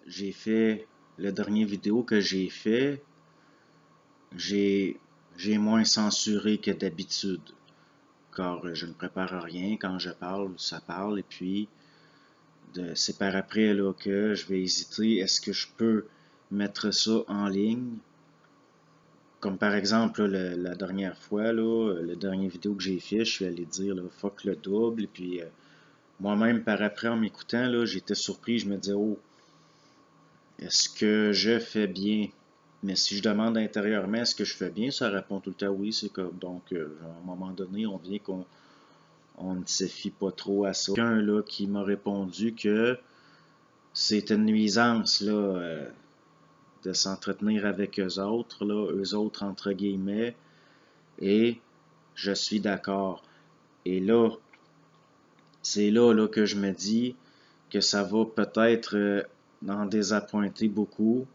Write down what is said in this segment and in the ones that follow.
J'ai fait le dernier vidéo que j'ai fait, j'ai moins censuré que d'habitude, car je ne prépare rien. Quand je parle, ça parle, et puis c'est par après là, que je vais hésiter, est-ce que je peux mettre ça en ligne? Comme par exemple, là, la dernière fois, là, le dernier vidéo que j'ai fait, je suis allé dire là, fuck le double, et puis moi-même par après en m'écoutant, là, j'étais surpris, je me disais, oh, est-ce que je fais bien? Mais si je demande intérieurement est-ce que je fais bien, ça répond tout le temps oui, c'est comme. Donc, à un moment donné, on vient qu'on ne se fie pas trop à ça. Quelqu'un là qui m'a répondu que c'est une nuisance là, de s'entretenir avec eux autres entre guillemets, et je suis d'accord. Et là, c'est là que je me dis que ça va peut-être en désappointer beaucoup.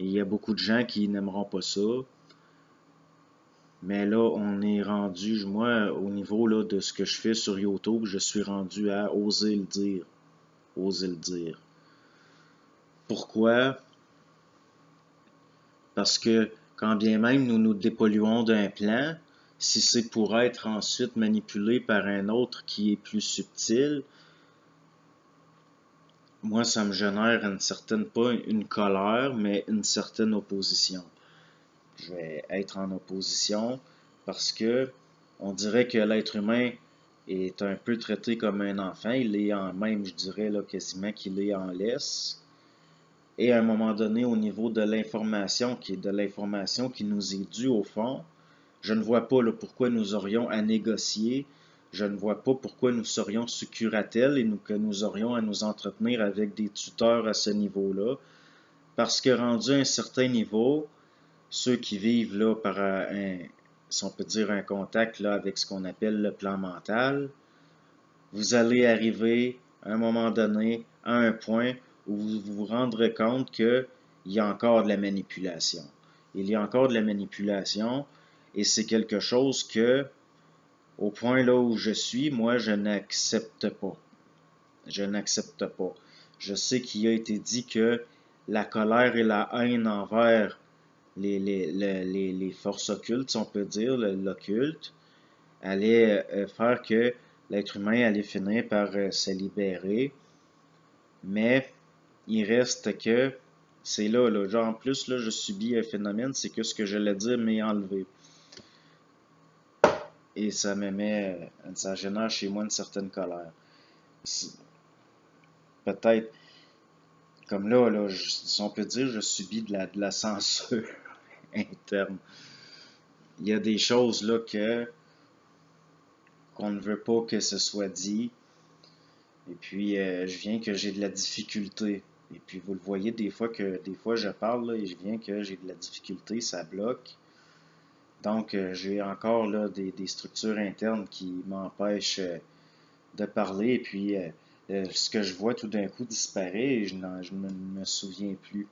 Et il y a beaucoup de gens qui n'aimeront pas ça. Mais là, on est rendu, moi, au niveau là, de ce que je fais sur YouTube, je suis rendu à oser le dire. Oser le dire. Pourquoi? Parce que quand bien même nous nous dépolluons d'un plan, si c'est pour être ensuite manipulé par un autre qui est plus subtil, moi, ça me génère une certaine, pas une colère, mais une certaine opposition. Je vais être en opposition parce que on dirait que l'être humain est un peu traité comme un enfant. Il est en même, je dirais là, quasiment qu'il est en laisse. Et à un moment donné, au niveau de l'information, qui est de l'information qui nous est due au fond, je ne vois pas là, pourquoi nous aurions à négocier. Je ne vois pas pourquoi nous serions sous curatelle et que nous aurions à nous entretenir avec des tuteurs à ce niveau-là. Parce que rendu à un certain niveau, ceux qui vivent là par si on peut dire un contact là, avec ce qu'on appelle le plan mental, vous allez arriver à un moment donné à un point où vous vous rendrez compte qu'il y a encore de la manipulation. Il y a encore de la manipulation et c'est quelque chose que, au point là où je suis, moi je n'accepte pas. Je n'accepte pas. Je sais qu'il a été dit que la colère et la haine envers les forces occultes, si on peut dire, l'occulte, allait faire que l'être humain allait finir par se libérer. Mais il reste que c'est là, genre en plus, là, je subis un phénomène, c'est que ce que j'allais dire m'est enlevé. Et ça me met, ça génère chez moi une certaine colère. Peut-être, comme là, si on peut dire, je subis de la censure interne. Il y a des choses là qu'on ne veut pas que ce soit dit. Et puis, je viens que j'ai de la difficulté. Et puis, vous le voyez des fois je parle là, et je viens que j'ai de la difficulté, ça bloque. Donc, j'ai encore là des structures internes qui m'empêchent de parler. Et puis, ce que je vois tout d'un coup disparaît et je ne me souviens plus.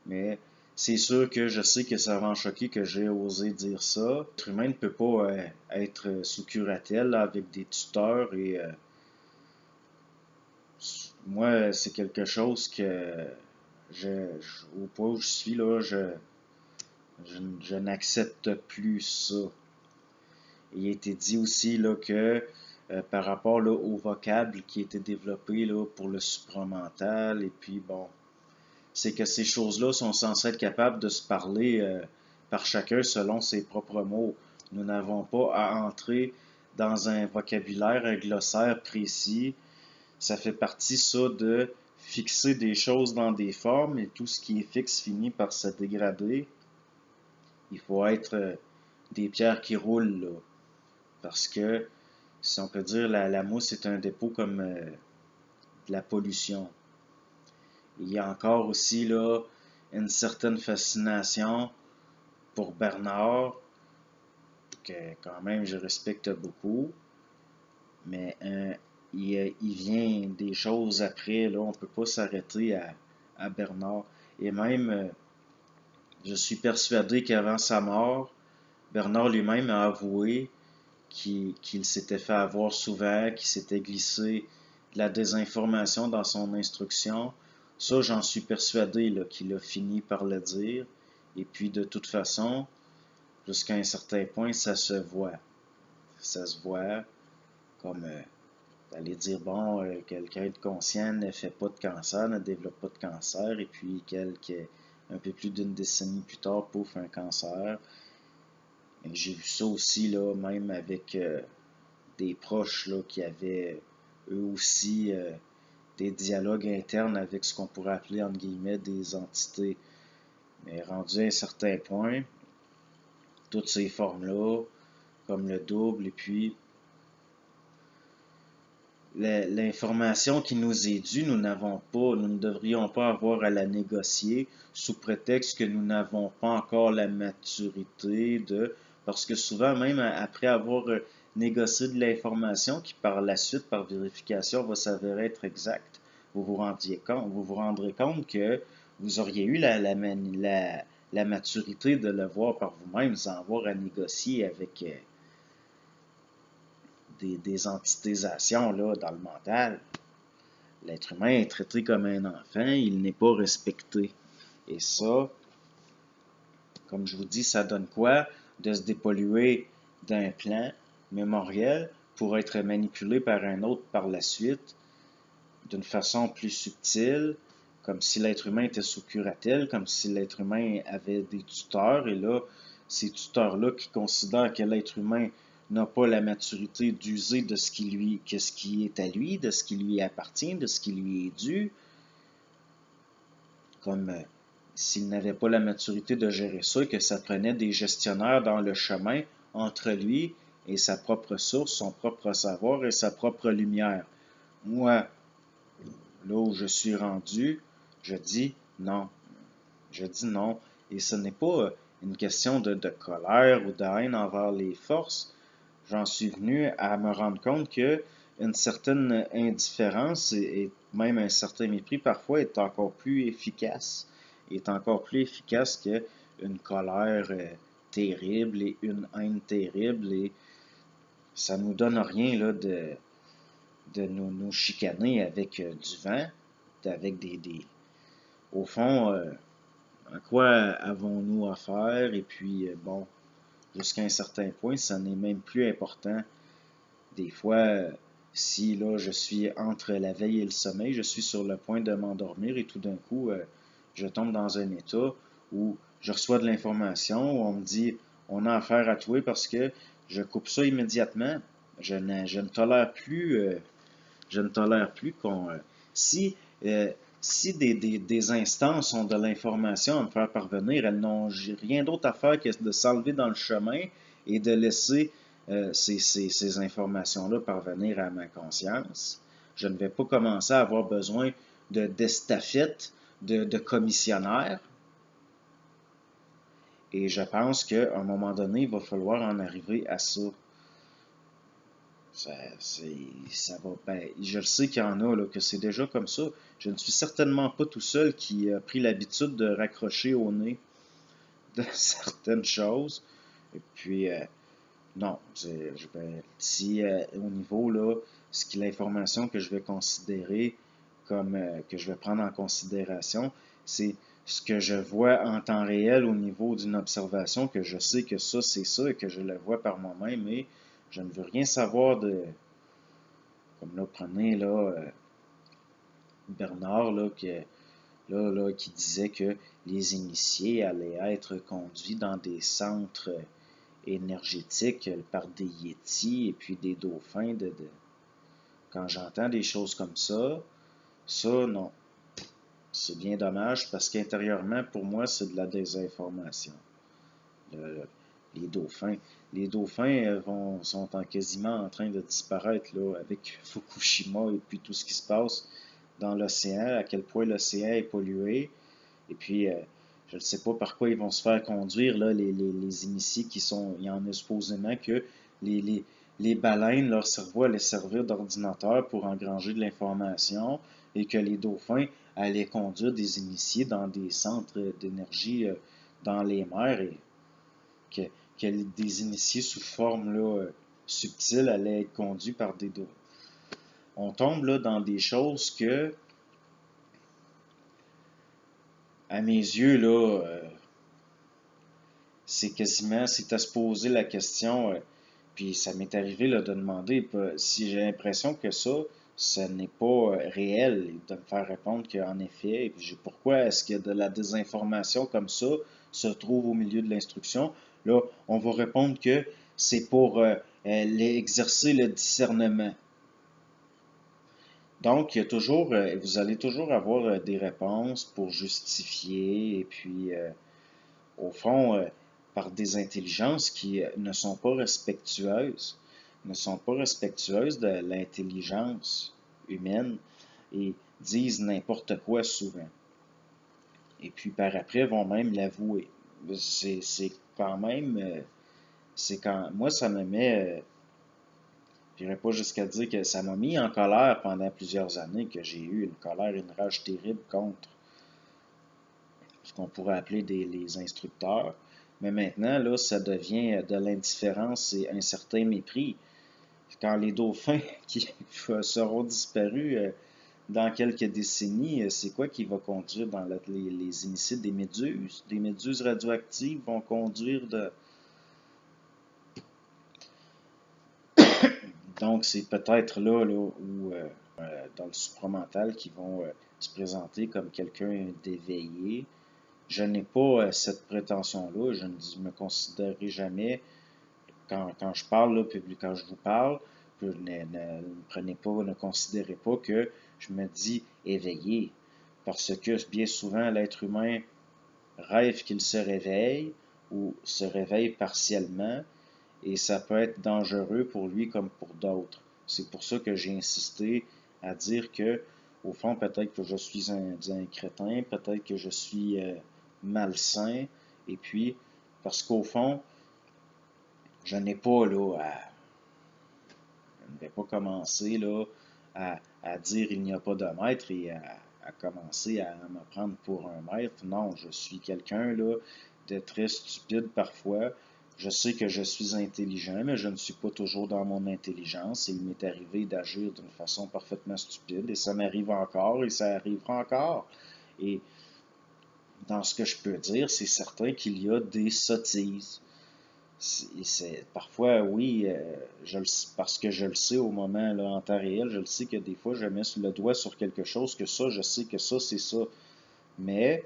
Mais c'est sûr que je sais que ça va en choquer que j'ai osé dire ça. L'être humain ne peut pas être sous curatelle là, avec des tuteurs et moi, c'est quelque chose que au point où je suis là, je n'accepte plus ça. Il a été dit aussi là, que par rapport là, au vocable qui a été développé là, pour le supramental, et puis bon, c'est que ces choses-là sont censées être capables de se parler par chacun selon ses propres mots. Nous n'avons pas à entrer dans un vocabulaire, un glossaire précis. Ça fait partie, ça, de fixer des choses dans des formes, et tout ce qui est fixe finit par se dégrader. Il faut être des pierres qui roulent, là. Parce que, si on peut dire, la mousse est un dépôt comme de la pollution. Il y a encore aussi, là, une certaine fascination pour Bernard, que quand même je respecte beaucoup, mais il vient des choses après, là, on ne peut pas s'arrêter à Bernard. Et même, je suis persuadé qu'avant sa mort, Bernard lui-même a avoué qu'il s'était fait avoir souvent, qu'il s'était glissé la désinformation dans son instruction. Ça, j'en suis persuadé qu'il a fini par le dire. Et puis, de toute façon, jusqu'à un certain point, ça se voit. Ça se voit comme d'aller dire, bon, quelqu'un de conscient ne fait pas de cancer, ne développe pas de cancer, et puis un peu plus d'une décennie plus tard, pouf, un cancer. J'ai vu ça aussi, là, même avec des proches là, qui avaient eux aussi des dialogues internes avec ce qu'on pourrait appeler, entre guillemets, des entités. Mais rendu à un certain point, toutes ces formes-là, comme le double, et puis l'information qui nous est due, nous ne devrions pas avoir à la négocier sous prétexte que nous n'avons pas encore la maturité parce que souvent, même après avoir négocié de l'information qui par la suite, par vérification, va s'avérer être exacte, vous vous rendrez compte que vous auriez eu la maturité de le voir par vous-même sans avoir à négocier avec des entitésations là, dans le mental. L'être humain est traité comme un enfant, il n'est pas respecté. Et ça, comme je vous dis, ça donne quoi? De se dépolluer d'un plan mémoriel pour être manipulé par un autre par la suite, d'une façon plus subtile, comme si l'être humain était sous curatelle, comme si l'être humain avait des tuteurs, et là, ces tuteurs-là qui considèrent que l'être humain n'a pas la maturité d'user de ce qui est à lui, de ce qui lui appartient, de ce qui lui est dû, comme s'il n'avait pas la maturité de gérer ça, que ça prenait des gestionnaires dans le chemin entre lui et sa propre source, son propre savoir et sa propre lumière. Moi, là où je suis rendu, je dis non. Je dis non. Et ce n'est pas une question de colère ou de haine envers les forces. J'en suis venu à me rendre compte que une certaine indifférence et même un certain mépris parfois est encore plus efficace. Est encore plus efficace qu'une colère terrible et une haine terrible. Et ça ne nous donne rien là, de nous chicaner avec du vent, avec au fond, à quoi avons-nous affaire? Et puis, bon, jusqu'à un certain point, ça n'est même plus important. Des fois, si là, je suis entre la veille et le sommeil, je suis sur le point de m'endormir et tout d'un coup, je tombe dans un état où je reçois de l'information, où on me dit, on a affaire à tuer parce que je coupe ça immédiatement. Je ne tolère plus je ne tolère plus qu'on... si si des instances ont de l'information à me faire parvenir, elles n'ont rien d'autre à faire que de s'enlever dans le chemin et de laisser ces informations-là parvenir à ma conscience. Je ne vais pas commencer à avoir besoin d'estafettes, de commissionnaires. Et je pense qu'à un moment donné, il va falloir en arriver à ça. Ça va, ben, je le sais qu'il y en a, là, que c'est déjà comme ça. Je ne suis certainement pas tout seul qui a pris l'habitude de raccrocher au nez de certaines choses. Et puis, non, si au niveau, là, l'information que je vais considérer comme, que je vais prendre en considération, c'est ce que je vois en temps réel au niveau d'une observation, que je sais que ça, c'est ça, et que je le vois par moi-même, mais je ne veux rien savoir de... Comme là, prenez là, Bernard qui disait que les initiés allaient être conduits dans des centres énergétiques par des yétis et puis des dauphins. Quand j'entends des choses comme ça, non. C'est bien dommage parce qu'intérieurement, pour moi, c'est de la désinformation. Les dauphins. Les dauphins sont quasiment en train de disparaître là, avec Fukushima et puis tout ce qui se passe dans l'océan, à quel point l'océan est pollué. Et puis, je ne sais pas par quoi ils vont se faire conduire, là, les initiés qui sont. Il y en a supposément que les baleines, leur cerveau allait servir d'ordinateur pour engranger de l'information et que les dauphins allaient conduire des initiés dans des centres d'énergie dans les mers et que, que des initiés sous forme là, subtile allaient être conduits par des dauphins. on tombe là dans des choses que, à mes yeux, là, c'est quasiment, c'est à se poser la question, puis ça m'est arrivé là, de demander si j'ai l'impression que ça n'est pas réel, et de me faire répondre qu'en effet, et puis pourquoi est-ce que de la désinformation comme ça se trouve au milieu de l'instruction? Là, on va répondre que c'est pour exercer le discernement. Donc, il y a toujours, vous allez toujours avoir des réponses pour justifier, et puis au fond, par des intelligences qui ne sont pas respectueuses de l'intelligence humaine et disent n'importe quoi souvent. Et puis par après vont même l'avouer. C'est quand même, moi ça me met, je n'irai pas jusqu'à dire que ça m'a mis en colère pendant plusieurs années, que j'ai eu une colère, une rage terrible contre ce qu'on pourrait appeler les instructeurs. Mais maintenant, là, ça devient de l'indifférence et un certain mépris. Quand les dauphins qui seront disparus dans quelques décennies, c'est quoi qui va conduire dans les initiés des méduses? Des méduses radioactives vont conduire de... Donc, c'est peut-être là où, dans le supramental, qui vont se présenter comme quelqu'un d'éveillé. Je n'ai pas cette prétention-là. Je ne me considérerai jamais, quand je parle, là, quand je vous parle, prenez pas, ne considérez pas que je me dis éveillé. Parce que bien souvent, l'être humain rêve qu'il se réveille ou se réveille partiellement et ça peut être dangereux pour lui comme pour d'autres. C'est pour ça que j'ai insisté à dire que, au fond, peut-être que je suis un crétin, peut-être que je suis malsain, et puis, parce qu'au fond, je n'ai pas là je ne vais pas commencer là à dire il n'y a pas de maître et à commencer à me prendre pour un maître. Non, je suis quelqu'un là de très stupide parfois. Je sais que je suis intelligent, mais je ne suis pas toujours dans mon intelligence et il m'est arrivé d'agir d'une façon parfaitement stupide et ça m'arrive encore et ça arrivera encore. Et dans ce que je peux dire, c'est certain qu'il y a des sottises. Parfois, oui, parce que je le sais au moment, là, en temps réel, je le sais que des fois, je mets le doigt sur quelque chose, que ça, je sais que ça, c'est ça. Mais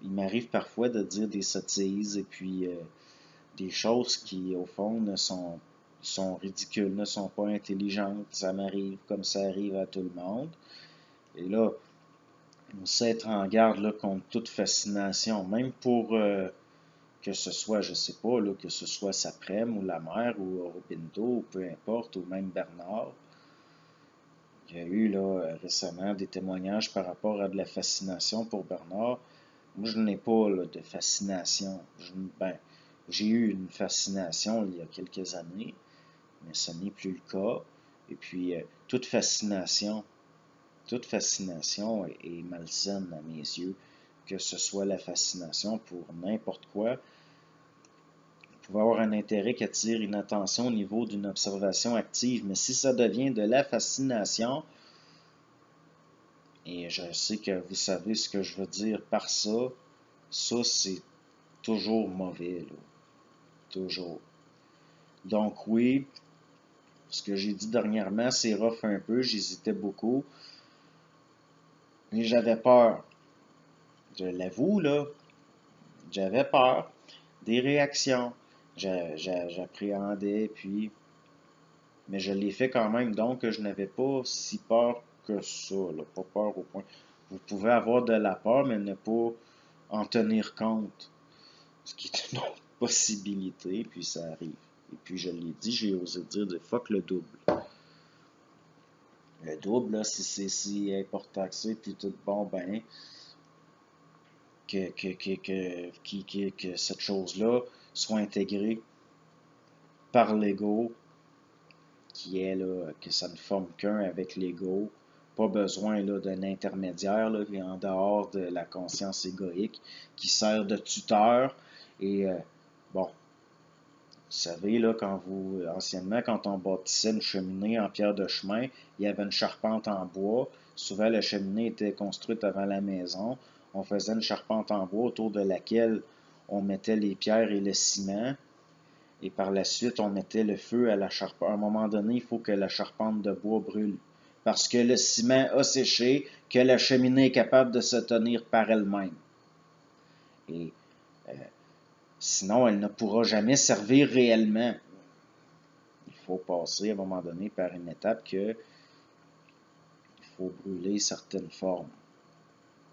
il m'arrive parfois de dire des sottises et puis des choses qui, au fond, sont ridicules, ne sont pas intelligentes. Ça m'arrive comme ça arrive à tout le monde. Et là, on sait être en garde là, contre toute fascination, même pour que ce soit, je sais pas, là, que ce soit Saprem ou la mère ou Aurobindo, ou peu importe, ou même Bernard. Il y a eu là, récemment des témoignages par rapport à de la fascination pour Bernard. Moi, je n'ai pas là, de fascination. J'ai eu une fascination il y a quelques années, mais ce n'est plus le cas. Et puis, toute fascination est malsaine à mes yeux, que ce soit la fascination pour n'importe quoi. Vous pouvez avoir un intérêt qui attire une attention au niveau d'une observation active, mais si ça devient de la fascination, et je sais que vous savez ce que je veux dire par ça, ça c'est toujours mauvais, là. Toujours. Donc oui, ce que j'ai dit dernièrement, c'est rough un peu, j'hésitais beaucoup, mais j'avais peur. Je l'avoue, là, j'avais peur des réactions. J'appréhendais, puis... Mais je l'ai fait quand même, donc je n'avais pas si peur que ça, là, pas peur au point. Vous pouvez avoir de la peur, mais ne pas en tenir compte, ce qui est une autre possibilité, puis ça arrive. Et puis je l'ai dit, j'ai osé dire de fuck le double. Le double, là, si c'est si important que ça, puis tout bon, ben, que cette chose-là soit intégrée par l'ego, qui est là, que ça ne forme qu'un avec l'ego. Pas besoin là, d'un intermédiaire là, qui est en dehors de la conscience égoïque, qui sert de tuteur. Et bon, savez, là, anciennement, quand on bâtissait une cheminée en pierre de chemin, il y avait une charpente en bois. Souvent, la cheminée était construite avant la maison. On faisait une charpente en bois autour de laquelle on mettait les pierres et le ciment. Et par la suite, on mettait le feu à la charpente. À un moment donné, il faut que la charpente de bois brûle. Parce que le ciment a séché, que la cheminée est capable de se tenir par elle-même. Et sinon, elle ne pourra jamais servir réellement. Il faut passer à un moment donné par une étape que il faut brûler certaines formes.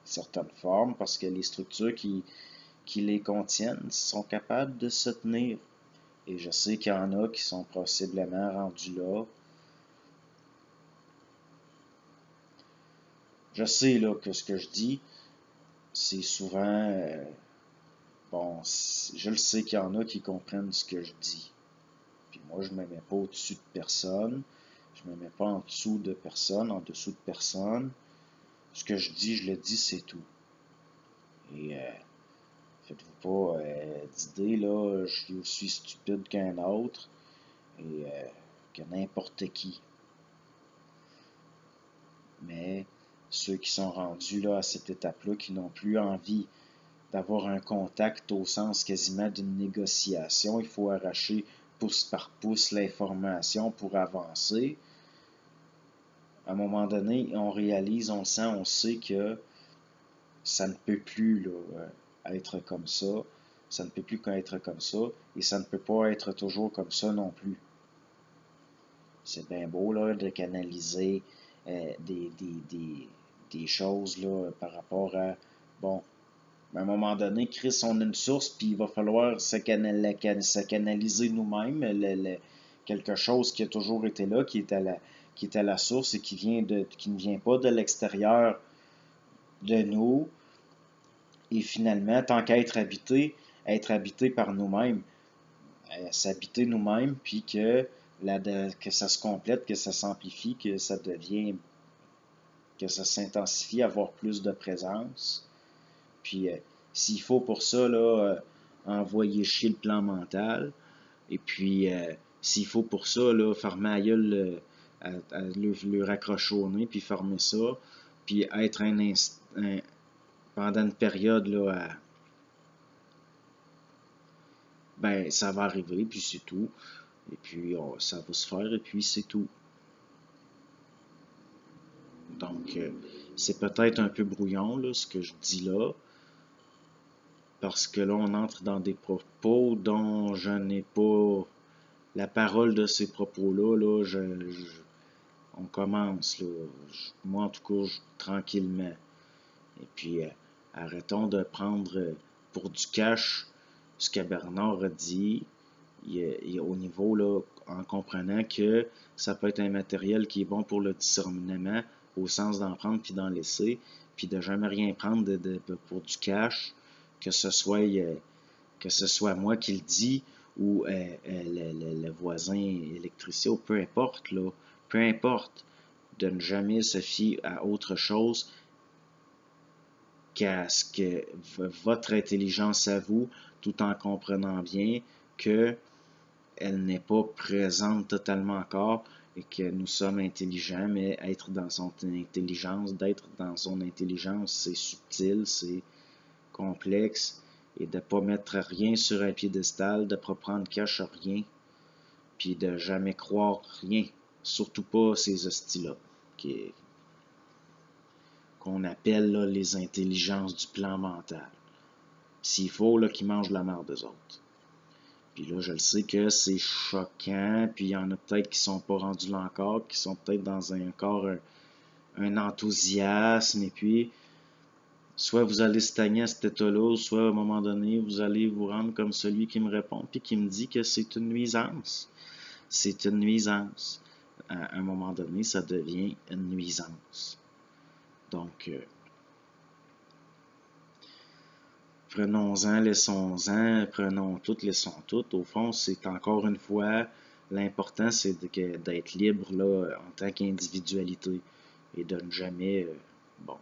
Certaines formes parce que les structures qui les contiennent sont capables de se tenir. Et je sais qu'il y en a qui sont possiblement rendus là. Je sais là que ce que je dis, c'est souvent... bon, je le sais qu'il y en a qui comprennent ce que je dis. Puis moi, je ne me mets pas au-dessus de personne. Je ne me mets pas en dessous de personne, en dessous de personne. Ce que je dis, je le dis, c'est tout. Et faites-vous pas d'idée, là, je suis aussi stupide qu'un autre et que n'importe qui. Mais ceux qui sont rendus là à cette étape-là, qui n'ont plus envie d'avoir un contact au sens quasiment d'une négociation, il faut arracher pouce par pouce l'information pour avancer. À un moment donné, on réalise, on sent, on sait que ça ne peut plus là, être comme ça. Ça ne peut plus qu'être comme ça. Et ça ne peut pas être toujours comme ça non plus. C'est bien beau là, de canaliser des choses là, par rapport à, bon, à un moment donné, Chris, on a une source, puis il va falloir se canaliser nous-mêmes. Quelque chose qui a toujours été là, qui est à la source et qui ne vient pas de l'extérieur de nous. Et finalement, tant qu'à être habité par nous-mêmes, s'habiter nous-mêmes, puis que ça se complète, que ça s'amplifie, que ça devient, que ça s'intensifie, avoir plus de présence. Puis s'il faut pour ça, là, envoyer chier le plan mental, et puis s'il faut pour ça, là, fermer la gueule, le raccrochonner, puis fermer ça, puis être pendant une période, là, ben, ça va arriver, puis c'est tout. Et puis, ça va se faire, et puis c'est tout. Donc, c'est peut-être un peu brouillon, là, ce que je dis là, parce que là, on entre dans des propos dont je n'ai pas la parole de ces propos-là. Là, on commence, là, moi, en tout cas, tranquillement. Et puis, arrêtons de prendre pour du cash ce que Bernard a dit. Au niveau, là, en comprenant que ça peut être un matériel qui est bon pour le discernement, au sens d'en prendre puis d'en laisser, puis de jamais rien prendre pour du cash, que ce soit moi qui le dis ou le voisin électricien, ou peu importe, là, peu importe, de ne jamais se fier à autre chose qu'à ce que votre intelligence à vous, tout en comprenant bien que elle n'est pas présente totalement encore et que nous sommes intelligents, mais être dans son intelligence, d'être dans son intelligence, c'est subtil, c'est complexe, et de ne pas mettre rien sur un piédestal, de ne pas prendre cache à rien, puis de jamais croire rien, surtout pas ces hosties-là, qu'on appelle là, les intelligences du plan mental. S'il faut, là, qu'ils mangent la merde d'eux autres. Puis là, je le sais que c'est choquant, puis il y en a peut-être qui sont pas rendus là encore, qui sont peut-être dans encore un enthousiasme, et puis soit vous allez stagner à cet état-là, soit à un moment donné, vous allez vous rendre comme celui qui me répond, puis qui me dit que c'est une nuisance. C'est une nuisance. À un moment donné, ça devient une nuisance. Donc, prenons-en, laissons-en, prenons tout, laissons tout. Au fond, c'est encore une fois, l'important, c'est d'être libre là, en tant qu'individualité et de ne jamais, bon,